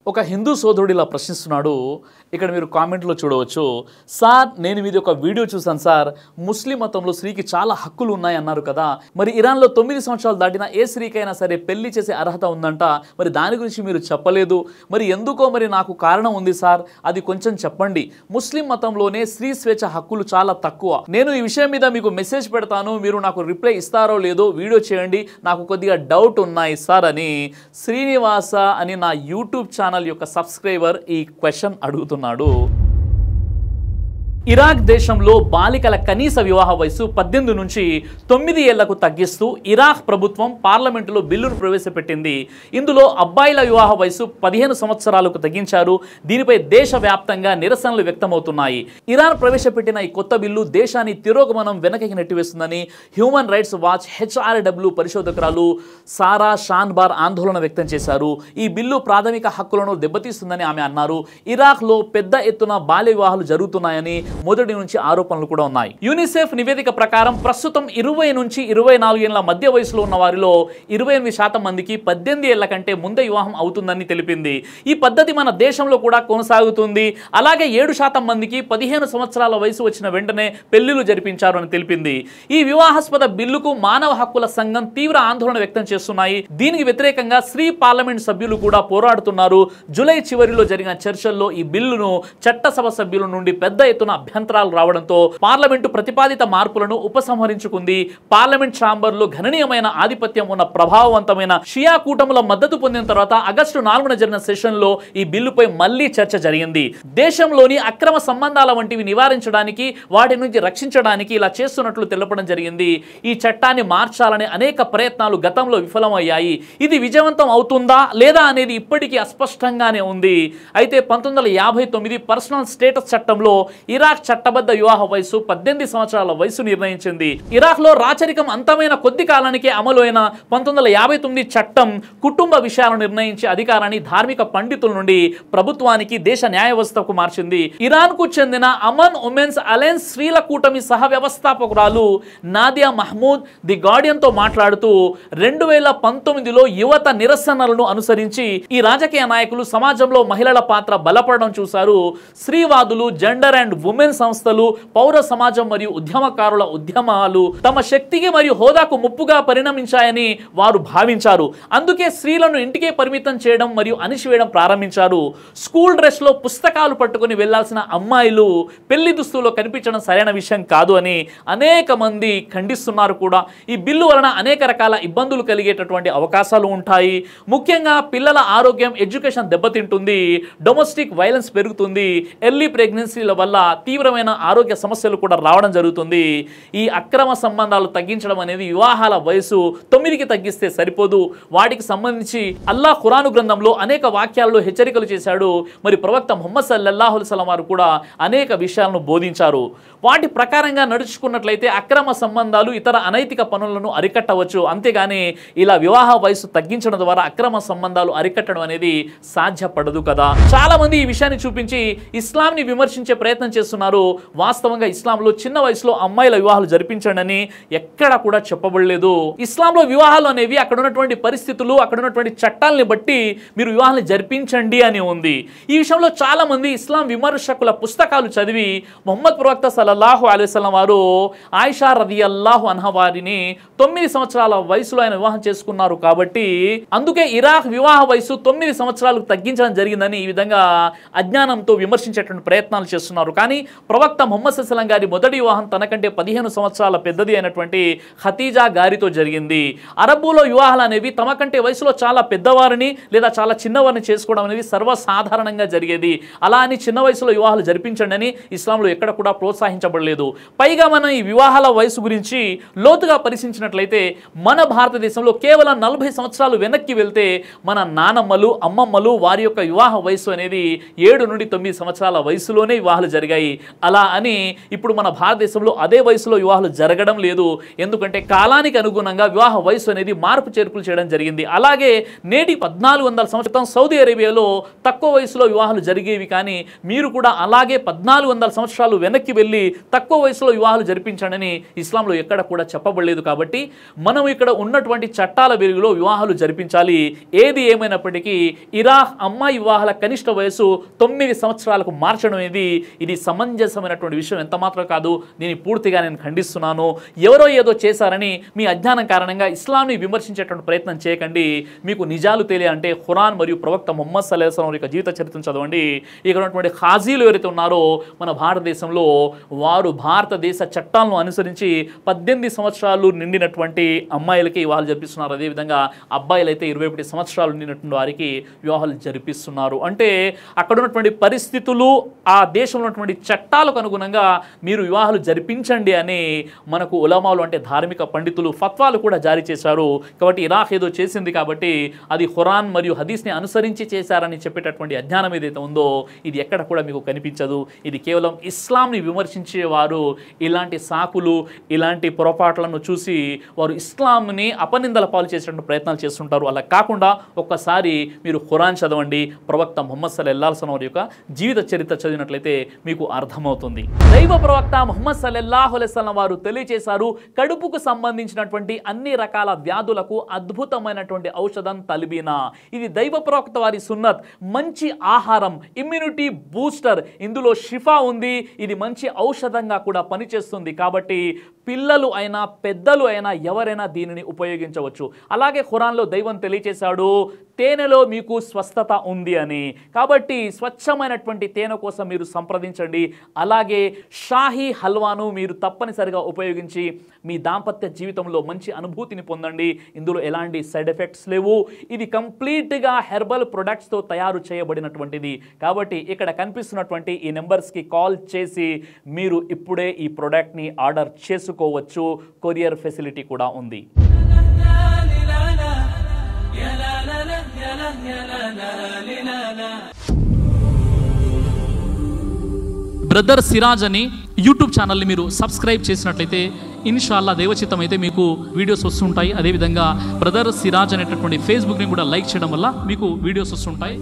ఒక హిందూ సోదరుడు ఇలా ప్రశ్నిస్తున్నాడు. ఇక్కడ మీరు కామెంట్లో చూడవచ్చు. సార్, నేను మీది ఒక వీడియో చూసాను సార్. ముస్లిం మతంలో స్త్రీకి చాలా హక్కులు ఉన్నాయి అన్నారు కదా, మరి ఇరాన్లో 9 సంవత్సరాలు దాటిన ఏ స్త్రీకైనా సరే పెళ్లి చేసే అర్హత ఉందంట, మరి దాని గురించి మీరు చెప్పలేదు, మరి ఎందుకో మరి నాకు కారణం ఉంది సార్, అది కొంచెం చెప్పండి. ముస్లిం మతంలోనే స్త్రీ స్వేచ్ఛ హక్కులు చాలా తక్కువ. నేను ఈ విషయం మీద మీకు మెసేజ్ పెడతాను, మీరు నాకు రిప్లై ఇస్తారో లేదో వీడియో చేయండి, నాకు కొద్దిగా డౌట్ ఉన్నాయి సార్ అని శ్రీనివాస అని నా యూట్యూబ్ ఛానల్ యొక్క సబ్స్క్రైబర్ ఈ క్వశ్చన్ అడుగుతున్నాడు. ఇరాక్ దేశంలో బాలికల కనీస వివాహ వయసు 18 నుంచి 9 ఏళ్లకు తగ్గిస్తూ ఇరాక్ ప్రభుత్వం పార్లమెంటులో బిల్లును ప్రవేశపెట్టింది. ఇందులో అబ్బాయిల వివాహ వయసు 15 సంవత్సరాలకు తగ్గించారు. దీనిపై దేశవ్యాప్తంగా నిరసనలు వ్యక్తమవుతున్నాయి. ఇరాన్ ప్రవేశపెట్టిన ఈ కొత్త బిల్లు దేశాన్ని తిరోగమనం వెనకకి నెట్టివేస్తుందని హ్యూమన్ రైట్స్ వాచ్ HRW పరిశోధకురాలు సారా షాన్బార్ ఆందోళన వ్యక్తం చేశారు. ఈ బిల్లు ప్రాథమిక హక్కులను దెబ్బతీస్తుందని ఆమె అన్నారు. ఇరాక్లో పెద్ద ఎత్తున బాల్య వివాహాలు జరుగుతున్నాయని మొదటి నుంచి ఆరోపణలు కూడా ఉన్నాయి. యూనిసెఫ్ నివేదిక ప్రకారం ప్రస్తుతం 20 నుంచి 24 ఏళ్ల మధ్య వయసులో ఉన్న వారిలో 28% మందికి 18 ఏళ్ల కంటే ముందే వివాహం అవుతుందని తెలిపింది. ఈ పద్ధతి మన దేశంలో కూడా కొనసాగుతుంది. అలాగే 7% మందికి 15 సంవత్సరాల వయసు వచ్చిన వెంటనే పెళ్లిళ్లు జరిపించారు అని తెలిపింది. ఈ వివాహాస్పద బిల్లుకు మానవ హక్కుల సంఘం తీవ్ర ఆందోళన వ్యక్తం చేస్తున్నాయి. దీనికి వ్యతిరేకంగా స్త్రీ పార్లమెంట్ సభ్యులు కూడా పోరాడుతున్నారు. జూలై చివరిలో జరిగిన చర్చల్లో ఈ బిల్లును చట్టసభ సభ్యుల నుండి పెద్ద ఎత్తున అభ్యంతరాలు రావడంతో పార్లమెంటు ప్రతిపాదిత మార్పులను ఉపసంహరించుకుంది. పార్లమెంట్ ఛాంబర్లో గణనీయమైన ఆధిపత్యం ఉన్న ప్రభావవంతమైన షియా కూటముల మద్దతు పొందిన తర్వాత ఆగస్టు 4న జరిగిన సెషన్లో ఈ బిల్లుపై మళ్లీ చర్చ జరిగింది. దేశంలోని అక్రమ సంబంధాల వంటివి నివారించడానికి, వాటి నుంచి రక్షించడానికి ఇలా చేస్తున్నట్లు తెలపడం జరిగింది. ఈ చట్టాన్ని మార్చాలనే అనేక ప్రయత్నాలు గతంలో విఫలమయ్యాయి. ఇది విజయవంతం అవుతుందా లేదా అనేది ఇప్పటికీ అస్పష్టంగానే ఉంది. అయితే 1959 పర్సనల్ స్టేటస్ చట్టంలో ఇరాక్ చట్టబద్ధ వివాహ వయసు 18 సంవత్సరాల వయసు నిర్ణయించింది. ఇరాక్ లో రాచరికం అంతమైన కొద్ది కాలానికే అమలు అయిన 1959 చట్టం కుటుంబ విషయాలను నిర్ణయించే అధికారాన్ని ధార్మిక పండితుల నుండి ప్రభుత్వానికి, దేశ న్యాయ వ్యవస్థకు మార్చింది. ఇరాన్ కు చెందిన అమన్ ఉమెన్స్ అలయన్స్ స్త్రీల కూటమి సహ వ్యవస్థాపకురాలు నాదియా మహమూద్ ది గార్డియన్ తో మాట్లాడుతూ 2019లో యువత నిరసనలను అనుసరించి ఈ రాజకీయ నాయకులు సమాజంలో మహిళల పాత్ర బలపడడం చూశారు. స్త్రీవాదులు, జెండర్ అండ్ ఉమెన్ సంస్థలు, పౌర సమాజం మరియు ఉద్యమకారుల ఉద్యమాలు తమ శక్తికి మరియు హోదాకు ముప్పుగా పరిణమించాయని వారు భావించారు. అందుకే స్త్రీలను ఇంటికే పరిమితం చేయడం మరియు అణిచివేయడం ప్రారంభించారు. స్కూల్ డ్రెస్ లో పుస్తకాలు పట్టుకుని వెళ్లాల్సిన అమ్మాయిలు పెళ్లి దుస్తుల్లో కనిపించడం సరైన విషయం కాదు అని అనేక మంది ఖండిస్తున్నారు కూడా. ఈ బిల్లు వలన అనేక రకాల ఇబ్బందులు కలిగేటటువంటి అవకాశాలు ఉంటాయి. ముఖ్యంగా పిల్లల ఆరోగ్యం, ఎడ్యుకేషన్ దెబ్బతింటుంది, డొమెస్టిక్ వైలెన్స్ పెరుగుతుంది, ఎర్లీ ప్రెగ్నెన్సీల వల్ల తీవ్రమైన ఆరోగ్య సమస్యలు కూడా రావడం జరుగుతుంది. ఈ అక్రమ సంబంధాలు తగ్గించడం అనేది వివాహాల వయసు 9కి తగ్గిస్తే సరిపోదు. వాటికి సంబంధించి అల్లాహ్ ఖురాను గ్రంథంలో అనేక వాక్యాల్లో హెచ్చరికలు చేశాడు. మరి ప్రవక్త ముహమ్మద్ సల్లల్లాహు అలైహి వసల్లం వారు కూడా అనేక విషయాలను బోధించారు. వాటి ప్రకారంగా నడుచుకున్నట్లయితే అక్రమ సంబంధాలు, ఇతర అనైతిక పనులను అరికట్టవచ్చు. అంతేగాని ఇలా వివాహ వయసు తగ్గించడం ద్వారా అక్రమ సంబంధాలు అరికట్టడం అనేది సాధ్యపడదు కదా. చాలా మంది ఈ విషయాన్ని చూపించి ఇస్లాంని విమర్శించే ప్రయత్నం చేస్తున్నారు. వాస్తవంగా ఇస్లాంలో చిన్న వయసులో అమ్మాయిల వివాహాలు జరిపించండి అని ఎక్కడ కూడా చెప్పబడలేదు. ఇస్లాంలో వివాహాలు అనేవి అక్కడ ఉన్నటువంటి పరిస్థితులు, అక్కడ ఉన్నటువంటి చట్టాలని బట్టి మీరు వివాహాన్ని జరిపించండి అని ఉంది. ఈ విషయంలో చాలా మంది ఇస్లాం విమర్శకుల పుస్తకాలు చదివి ముహమ్మద్ ప్రవక్త సల్లల్లాహు అలైహి వసల్లం వారు ఆయిషా రదియల్లాహు అన్హా వారిని 9 సంవత్సరాల వయసులో ఆయన వివాహం చేసుకున్నారు కాబట్టి అందుకే ఇరాక్ వివాహ వయసు 9 సంవత్సరాలకు తగ్గించడం జరిగిందని ఈ విధంగా అజ్ఞానంతో విమర్శించేటువంటి ప్రయత్నాలు చేస్తున్నారు. కానీ ప్రవక్త ముహమ్మద్ సల్లల్లాహు అలైహి వసల్లం గారి మొదటి వివాహం తనకంటే 15 సంవత్సరాల పెద్దది అయినటువంటి ఖతీజా గారితో జరిగింది. అరబ్బులో వివాహాలు అనేవి తమ కంటే వయసులో చాలా పెద్దవారిని లేదా చాలా చిన్నవారిని చేసుకోవడం అనేది సర్వసాధారణంగా జరిగేది. అలా అని చిన్న వయసులో వివాహాలు జరిపించండి అని ఇస్లాంలో ఎక్కడ కూడా ప్రోత్సహించబడలేదు. పైగా మనం ఈ వివాహాల వయసు గురించి లోతుగా పరిశీలించినట్లయితే మన భారతదేశంలో కేవలం 40 సంవత్సరాలు వెనక్కి వెళ్తే మన నానమ్మలు, అమ్మమ్మలు వారి యొక్క వివాహ వయసు అనేది 7 నుండి 9 సంవత్సరాల వయసులోనే వివాహాలు జరిగాయి. అలా అని ఇప్పుడు మన భారతదేశంలో అదే వయసులో వివాహాలు జరగడం లేదు. ఎందుకంటే కాలానికి అనుగుణంగా వివాహ వయసు అనేది మార్పు చేర్పులు చేయడం జరిగింది. అలాగే నేటి 1400 సంవత్సరం సౌదీ అరేబియాలో తక్కువ వయసులో వివాహాలు జరిగేవి, కానీ మీరు కూడా అలాగే 1400 సంవత్సరాలు వెనక్కి వెళ్ళి తక్కువ వయసులో వివాహాలు జరిపించండి ఇస్లాంలో ఎక్కడ కూడా చెప్పబడలేదు. కాబట్టి మనం ఇక్కడ ఉన్నటువంటి చట్టాల వెలుగులో వివాహాలు జరిపించాలి. ఏది ఏమైనప్పటికీ ఇరాక్ అమ్మాయి వివాహాల కనిష్ట వయసు 9 సంవత్సరాలకు మార్చడం అనేది ఇది సమంజసమైనటువంటి విషయం ఎంత మాత్రం కాదు. దీన్ని పూర్తిగా నేను ఖండిస్తున్నాను. ఎవరో ఏదో చేశారని మీ అజ్ఞానం కారణంగా ఇస్లాంని విమర్శించేటువంటి ప్రయత్నం చేయకండి. మీకు నిజాలు తెలియాలంటే ఖురాన్ మరియు ప్రవక్త ముహమ్మద్ సల్లల్లాహు అలైహి వసల్లం యొక్క జీవిత చరిత్రను చదవండి. ఇక్కడ ఉన్నటువంటి ఖాజీలు ఎవరైతే ఉన్నారో మన భారతదేశంలో వారు భారతదేశ చట్టాలను అనుసరించి 18 సంవత్సరాలు నిండినటువంటి అమ్మాయిలకి వివాహాలు జరిపిస్తున్నారు. అదేవిధంగా అబ్బాయిలు అయితే 21 సంవత్సరాలు నిండినటువంటి వారికి వివాహాలు జరిపిస్తున్నారు. అంటే అక్కడ ఉన్నటువంటి పరిస్థితులు ఆ దేశంలో ఉన్నటువంటి చట్టాలకు అనుగుణంగా మీరు వివాహాలు జరిపించండి అని మనకు ఉలమాలు అంటే ధార్మిక పండితులు ఫత్వాలు కూడా జారీ చేశారు. కాబట్టి ఇరాక్ ఏదో చేసింది కాబట్టి అది ఖురాన్ మరియు హదీస్ని అనుసరించి చేశారని చెప్పేటటువంటి అజ్ఞానం ఏదైతే ఉందో ఇది ఎక్కడ కూడా మీకు కనిపించదు. ఇది కేవలం ఇస్లాంని విమర్శించేవారు ఇలాంటి సాకులు ఇలాంటి పొరపాట్లను చూసి వారు ఇస్లాంని అపనిందల పాలు చేసేటువంటి ప్రయత్నాలు చేస్తుంటారు. అలా కాకుండా ఒక్కసారి మీరు ఖురాన్ చదవండి, ప్రవక్త ముహమ్మద్ సల్లల్లాహు అలైహి వసల్లం యొక్క జీవిత చరిత్ర చదివినట్లయితే మీకు అర్థమవుతుంది. దైవ ప్రవక్త ముహమ్మద్ సల్లల్లాహు అలైహి వసల్లం వారు తెలియజేశారు, కడుపుకు సంబంధించినటువంటి అన్ని రకాల వ్యాధులకు అద్భుతమైనటువంటి ఔషధం తల్బీనా. ఇది దైవ ప్రవక్త వారి సున్నత్, మంచి ఆహారం, ఇమ్యూనిటీ బూస్టర్, ఇందులో షిఫా ఉంది. ఇది మంచి ఔషధంగా కూడా పనిచేస్తుంది. కాబట్టి పిల్లలు అయినా పెద్దలు అయినా ఎవరైనా దీనిని ఉపయోగించవచ్చు. అలాగే ఖురాన్లో దైవం తెలియజేశాడు, తేనెలో మీకు స్వస్థత ఉంది అని. కాబట్టి స్వచ్ఛమైనటువంటి తేనె కోసం మీరు సంప్రదించండి. అలాగే షాహీ హల్వాను మీరు తప్పనిసరిగా ఉపయోగించి మీ దాంపత్య జీవితంలో మంచి అనుభూతిని పొందండి. ఇందులో ఎలాంటి సైడ్ ఎఫెక్ట్స్ లేవు. ఇది కంప్లీట్గా హెర్బల్ ప్రొడక్ట్స్తో తయారు చేయబడినటువంటిది. కాబట్టి ఇక్కడ కనిపిస్తున్నటువంటి ఈ నెంబర్స్కి కాల్ చేసి మీరు ఇప్పుడే ఈ ప్రోడక్ట్ని ఆర్డర్ చేసుకోవచ్చు. కొరియర్ ఫెసిలిటీ కూడా ఉంది. బ్రదర్ సిరాజ్ అని యూట్యూబ్ ఛానల్ని మీరు సబ్స్క్రైబ్ చేసినట్లయితే ఇన్షాల్లా దైవచిత్తం అయితే మీకు వీడియోస్ వస్తుంటాయి. అదేవిధంగా బ్రదర్ సిరాజ్ అనేటటువంటి ఫేస్బుక్ని కూడా లైక్ చేయడం వల్ల మీకు వీడియోస్ వస్తుంటాయి.